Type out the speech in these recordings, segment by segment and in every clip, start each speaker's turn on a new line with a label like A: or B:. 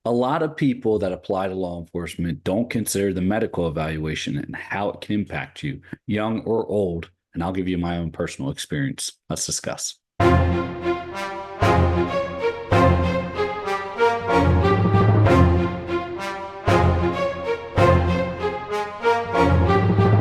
A: A lot of people that apply to law enforcement don't consider the medical evaluation and how it can impact you, young or old. And I'll give you my own personal experience. Let's discuss.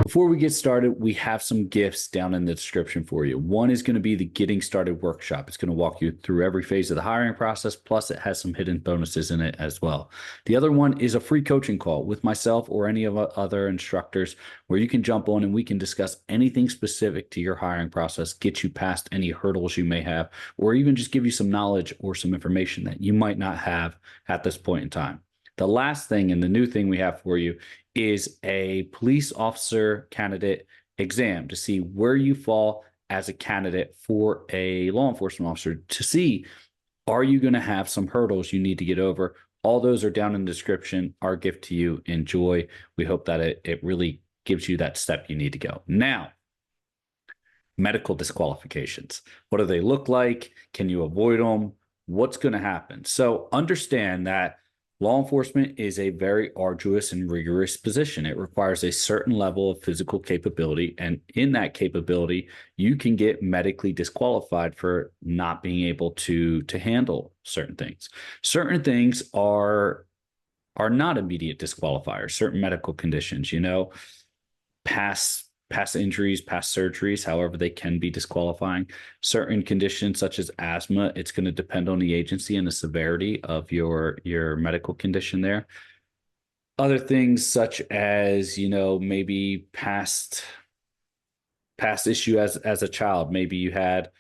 A: Before we get started, we have some gifts down in the description for you. One is going to be the Getting Started workshop. It's going to walk you through every phase of the hiring process, plus it has some hidden bonuses in it as well. The other one is a free coaching call with myself or any of our other instructors where you can jump on and we can discuss anything specific to your hiring process, get you past any hurdles you may have, or even just give you some knowledge or some information that you might not have at this point in time. The last thing and the new thing we have for you is a police officer candidate exam to see where you fall as a candidate for a law enforcement officer to see, are you going to have some hurdles you need to get over? All those are down in the description. Our gift to you. Enjoy. We hope that it really gives you that step you need to go. Now, medical disqualifications. What do they look like? Can you avoid them? What's going to happen? So understand that law enforcement is a very arduous and rigorous position. It requires a certain level of physical capability. And in that capability, you can get medically disqualified for not being able to handle certain things. Certain things are not immediate disqualifiers, certain medical conditions, past injuries, past surgeries, however, they can be disqualifying. Certain conditions such as asthma, it's going to depend on the agency and the severity of your medical condition there. Other things such as, maybe past issue as a child. Maybe you had,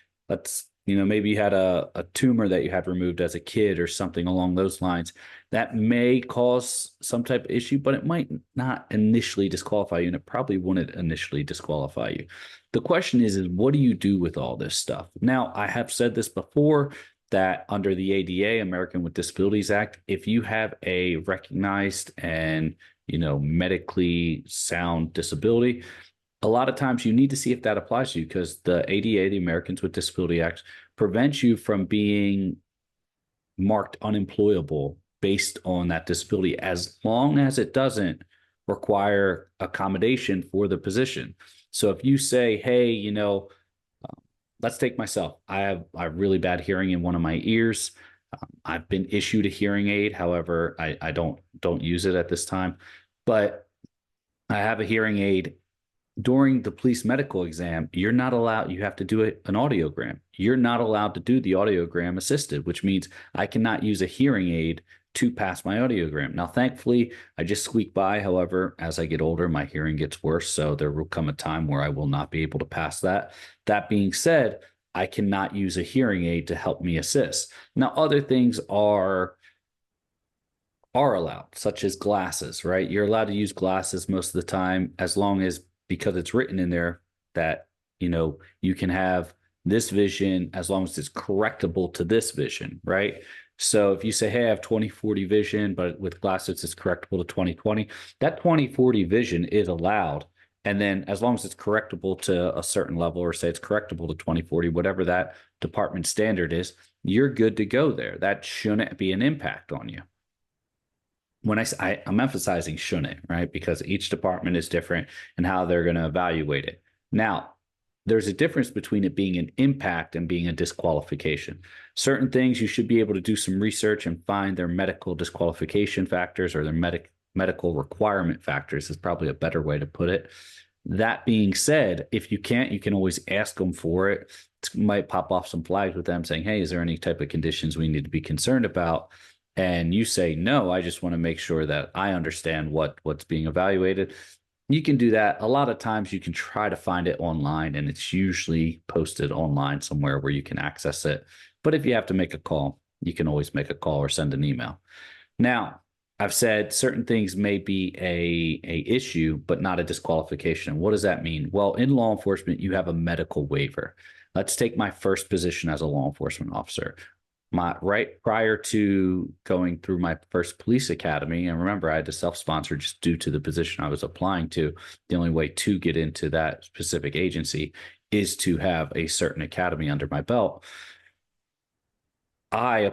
A: maybe you had a tumor that you had removed as a kid or something along those lines. That may cause some type of issue, but it might not initially disqualify you, and it probably wouldn't initially disqualify you. The question is what do you do with all this stuff? Now, I have said this before that under the ADA, American with Disabilities Act, if you have a recognized and, medically sound disability, a lot of times you need to see if that applies to you because the ADA, the Americans with Disability Act, prevents you from being marked unemployable based on that disability as long as it doesn't require accommodation for the position. So if you say, hey, let's take myself. I have really bad hearing in one of my ears. I've been issued a hearing aid. However, I don't use it at this time, but I have a hearing aid. During the police medical exam, you're not allowed, you have to do an audiogram. You're not allowed to do the audiogram assisted, which means I cannot use a hearing aid to pass my audiogram. Now, thankfully, I just squeak by. However, as I get older, my hearing gets worse. So there will come a time where I will not be able to pass that. That being said, I cannot use a hearing aid to help me assist. Now, other things are allowed, such as glasses, right? You're allowed to use glasses most of the time as long as, because it's written in there that, you can have this vision as long as it's correctable to this vision, right? So if you say, hey, I have 20/40 vision, but with glasses, it's correctable to 20/20, that 20/40 vision is allowed. And then as long as it's correctable to a certain level, or say it's correctable to 20/40, whatever that department standard is, you're good to go there. That shouldn't be an impact on you. When I'm emphasizing shouldn't, right? Because each department is different and how they're going to evaluate it. Now, there's a difference between it being an impact and being a disqualification. Certain things you should be able to do some research and find their medical disqualification factors or their medical requirement factors is probably a better way to put it. That being said, if you can't, you can always ask them for it. It might pop off some flags with them saying, hey, is there any type of conditions we need to be concerned about? And you say, no, I just want to make sure that I understand what's being evaluated. You can do that. A lot of times you can try to find it online, and it's usually posted online somewhere where you can access it. But if you have to make a call, you can always make a call or send an email. Now, I've said certain things may be a issue, but not a disqualification. What does that mean? Well, in law enforcement, you have a medical waiver. Let's take my first position as a law enforcement officer. Right prior to going through my first police academy, and remember, I had to self-sponsor just due to the position I was applying to. The only way to get into that specific agency is to have a certain academy under my belt. I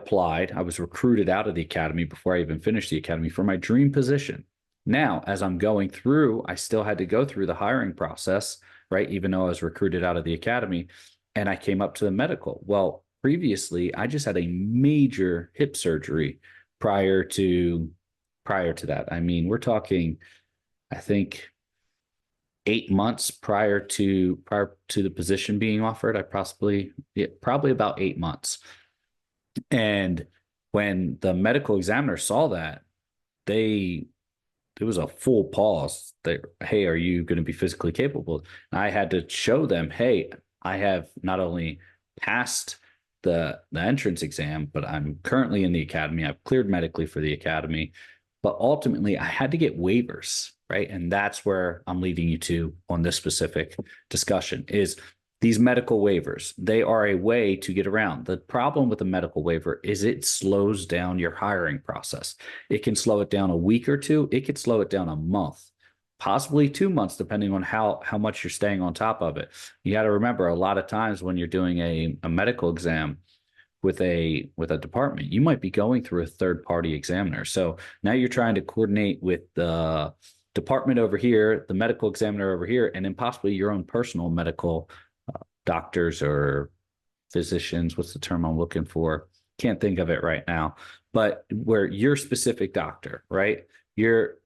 A: was recruited out of the academy before I even finished the academy for my dream position. Now, as I'm going through, I still had to go through the hiring process, right? Even though I was recruited out of the academy and I came up to the medical. Well, previously, I just had a major hip surgery prior to prior to that. I mean, we're talking, I think 8 months prior to the position being offered. I possibly, yeah, probably about 8 months. And when the medical examiner saw that, they it was a full pause. They, hey, are you going to be physically capable? And I had to show them, hey, I have not only passed the entrance exam, but I'm currently in the academy. I've cleared medically for the academy, but ultimately I had to get waivers, right? And that's where I'm leading you to on this specific discussion is these medical waivers. They are a way to get around. The problem with a medical waiver is it slows down your hiring process. It can slow it down a week or two. It could slow it down a month, possibly 2 months, depending on how much you're staying on top of it. You got to remember a lot of times when you're doing a medical exam with a department, you might be going through a third party examiner. So now you're trying to coordinate with the department over here, the medical examiner over here, and then possibly your own personal medical doctors or physicians. What's the term I'm looking for? Can't think of it right now. But where your specific doctor, right? Your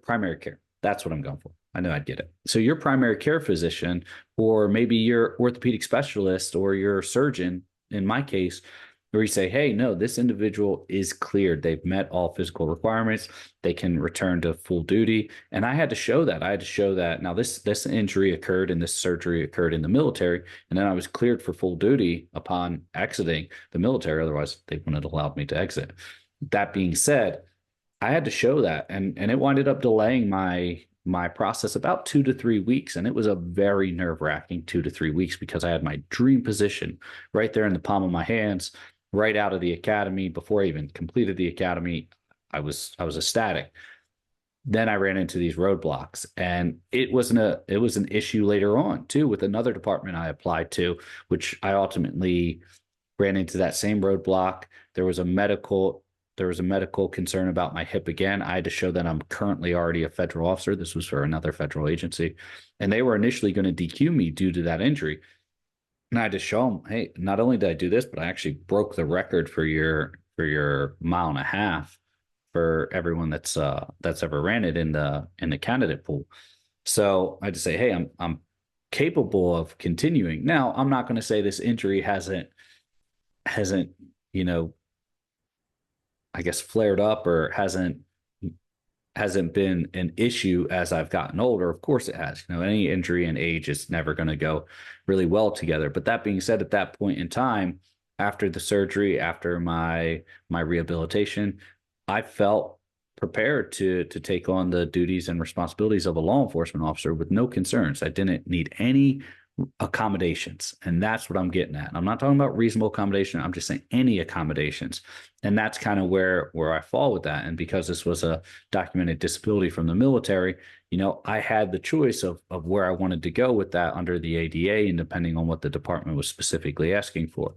A: primary care. That's what I'm going for. I know I'd get it. So your primary care physician, or maybe your orthopedic specialist or your surgeon, in my case, where you say, hey, no, this individual is cleared. They've met all physical requirements. They can return to full duty. And I had to show that. I had to show that now this injury occurred and this surgery occurred in the military. And then I was cleared for full duty upon exiting the military. Otherwise, they wouldn't have allowed me to exit. That being said, I had to show that. And it winded up delaying my process about 2 to 3 weeks. And it was a very nerve-wracking 2 to 3 weeks because I had my dream position right there in the palm of my hands right out of the academy. Before I even completed the academy, I was ecstatic. Then I ran into these roadblocks, and it was an issue later on too with another department I applied to, which I ultimately ran into that same roadblock. There was a medical concern about my hip again. I had to show that I'm currently already a federal officer. This was for another federal agency, and they were initially going to DQ me due to that injury. And I had to show them, hey, not only did I do this, but I actually broke the record for your mile and a half for everyone that's ever ran it in the candidate pool. So I had to say, hey, I'm capable of continuing. Now, I'm not going to say this injury hasn't, you know, I guess flared up or hasn't been an issue as I've gotten older. Of course it has. Any injury and age is never going to go really well together. But that being said, at that point in time, after the surgery, after my rehabilitation, I felt prepared to take on the duties and responsibilities of a law enforcement officer with no concerns. I didn't need any accommodations. And that's what I'm getting at. I'm not talking about reasonable accommodation. I'm just saying any accommodations. And that's kind of where I fall with that. And because this was a documented disability from the military, I had the choice of where I wanted to go with that under the ADA and depending on what the department was specifically asking for.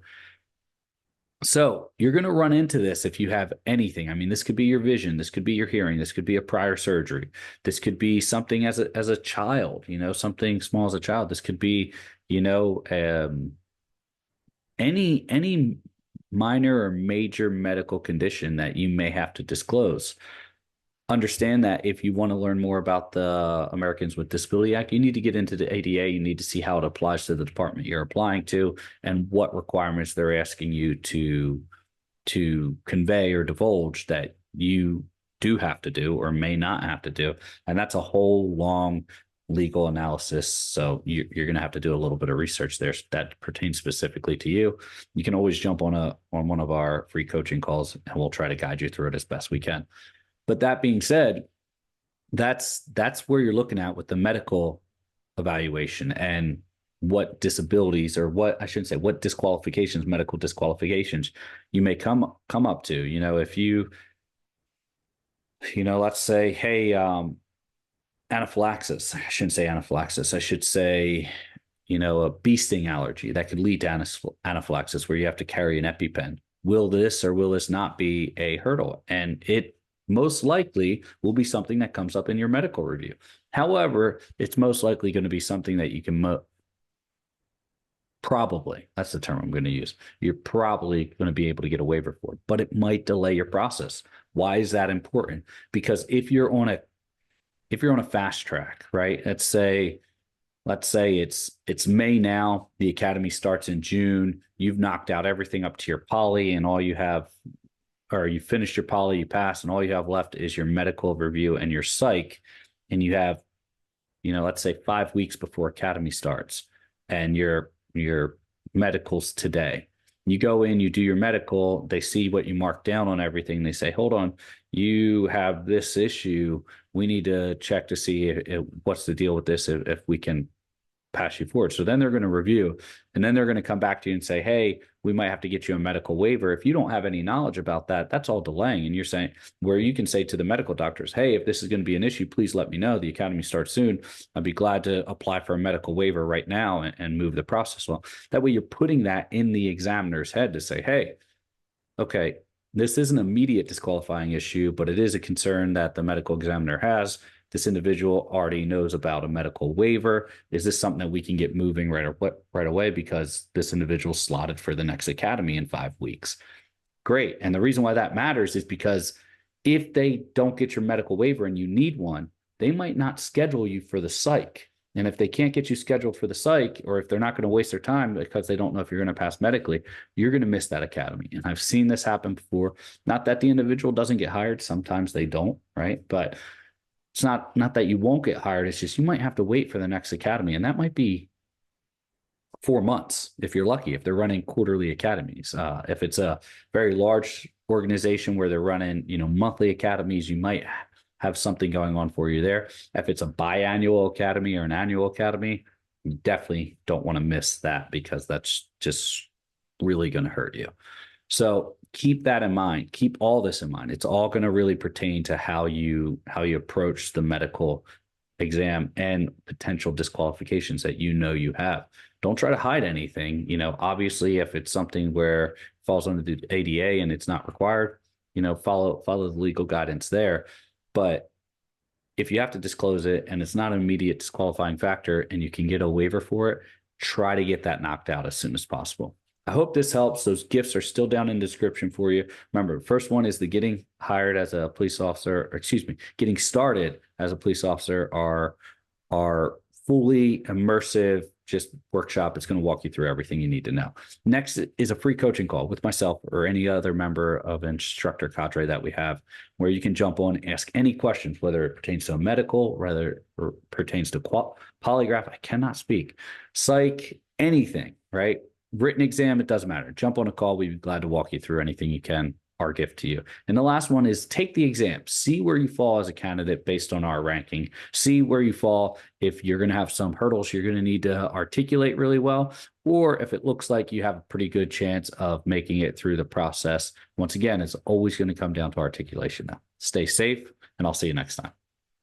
A: So you're going to run into this if you have anything. I mean, this could be your vision, this could be your hearing, this could be a prior surgery, this could be something as a child, something small as a child. This could be, any minor or major medical condition that you may have to disclose. Understand that if you want to learn more about the Americans with Disability Act, you need to get into the ADA. You need to see how it applies to the department you're applying to and what requirements they're asking you to convey or divulge that you do have to do or may not have to do. And that's a whole long legal analysis. So you're going to have to do a little bit of research there that pertains specifically to you. You can always jump on one of our free coaching calls and we'll try to guide you through it as best we can. But that being said, that's where you're looking at with the medical evaluation and what disabilities or what I shouldn't say what disqualifications, medical disqualifications you may come up to. If let's say, hey, anaphylaxis. I shouldn't say anaphylaxis. I should say, a bee sting allergy that could lead to anaphylaxis where you have to carry an EpiPen. will this or will this not be a hurdle? And it most likely will be something that comes up in your medical review. However, it's most likely going to be something that you can probably, that's the term I'm going to use. You're probably going to be able to get a waiver for it, but it might delay your process. Why is that important? Because if you're on a fast track, right? Let's say it's May now, the academy starts in June, you've knocked out everything up to your poly, and all you have, or you finished your poly, you passed, and all you have left is your medical review and your psych, and you have, let's say 5 weeks before academy starts, and your medicals today. You go in, you do your medical, they see what you marked down on everything. They say, hold on, you have this issue. We need to check to see what's the deal with this, if we can pass you forward. So then they're going to review, and then they're going to come back to you and say, hey, we might have to get you a medical waiver. If you don't have any knowledge about that, that's all delaying. And you're saying, where you can say to the medical doctors, hey, if this is going to be an issue, please let me know. The academy starts soon. I'd be glad to apply for a medical waiver right now and move the process. Well, that way you're putting that in the examiner's head to say, hey, okay, this is an immediate disqualifying issue, but it is a concern that the medical examiner has. This individual already knows about a medical waiver. Is this something that we can get moving right away, because this individual slotted for the next academy in 5 weeks? Great. And the reason why that matters is because if they don't get your medical waiver and you need one, they might not schedule you for the psych. And if they can't get you scheduled for the psych, or if they're not going to waste their time because they don't know if you're going to pass medically, you're going to miss that academy. And I've seen this happen before. Not that the individual doesn't get hired. Sometimes they don't, right? But it's not that you won't get hired. It's just you might have to wait for the next academy. And that might be 4 months if you're lucky, if they're running quarterly academies. If it's a very large organization where they're running, monthly academies, you might have something going on for you there. If it's a biannual academy or an annual academy, you definitely don't want to miss that, because that's just really going to hurt you. So keep that in mind. Keep all this in mind. It's all going to really pertain to how you approach the medical exam and potential disqualifications that you have. Don't try to hide anything. Obviously, if it's something where it falls under the ADA and it's not required, follow the legal guidance there. But if you have to disclose it and it's not an immediate disqualifying factor and you can get a waiver for it, try to get that knocked out as soon as possible. I hope this helps. Those gifts are still down in the description for you. Remember, the first one is the getting hired as a police officer, or getting started as a police officer are fully immersive, just workshop. It's going to walk you through everything you need to know. Next is a free coaching call with myself or any other member of instructor cadre that we have, where you can jump on, ask any questions, whether it pertains to a medical, whether it pertains to polygraph, I cannot speak, psych, anything, right? Written exam, it doesn't matter. Jump on a call. We'd be glad to walk you through anything you can. Our gift to you. And the last one is take the exam. See where you fall as a candidate based on our ranking. See where you fall if you're going to have some hurdles you're going to need to articulate really well, or if it looks like you have a pretty good chance of making it through the process. Once again, it's always going to come down to articulation now. Stay safe, and I'll see you next time.